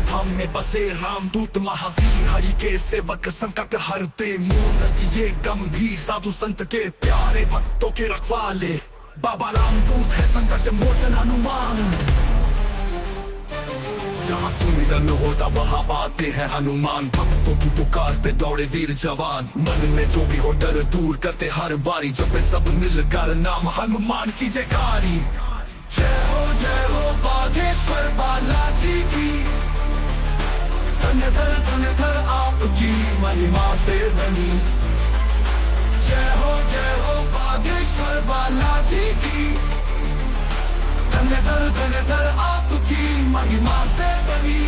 धाम में बसे रामदूत महावीर, हरि के सेवक संकट हरते मूर्ति ये गंभीर, साधु संत के प्यारे भक्तों के रखवाले, बाबा रामदूत है संकट मोचन हनुमान। जहाँ सुमिरन होता वहाँ आते हैं हनुमान, भक्तों की पुकार पे दौड़े वीर जवान, मन में जो भी हो डर दूर करते हर बारी, जब पे सब मिलकर नाम हनुमान की जयकारी। जय हो बागेश्वर बालाजी की, धन्य आपकी महिमा से बनी। जय हो बागेश्वर बालाजी की, धन्य आपकी महिमा से बनी।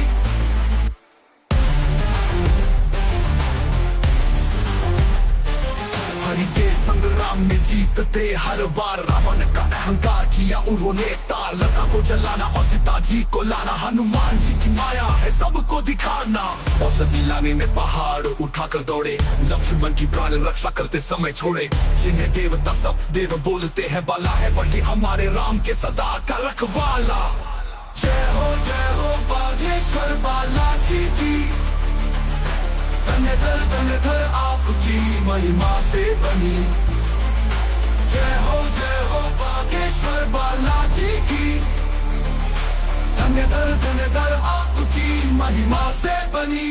हरि के संग्राम में जीतते हर बार, रावण का अहंकार किया उन्होंने तार, लता को जलाना और सीता जी को लाना, हनुमान जी की माया है सबको दिखाना। औषधि लाने में पहाड़ उठाकर दौड़े, लक्ष्मण की प्राण रक्षा करते समय छोड़े, जिन्हें देवता सब देव बोलते हैं, बाला है वही हमारे राम के सदा का रखवाला। जय हो बागेश्वर बालाजी की, धन्य आपकी महिमा से बनी। जय हो बागेश्वर बालाजी की, धन्य आपकी महिमा से बनी।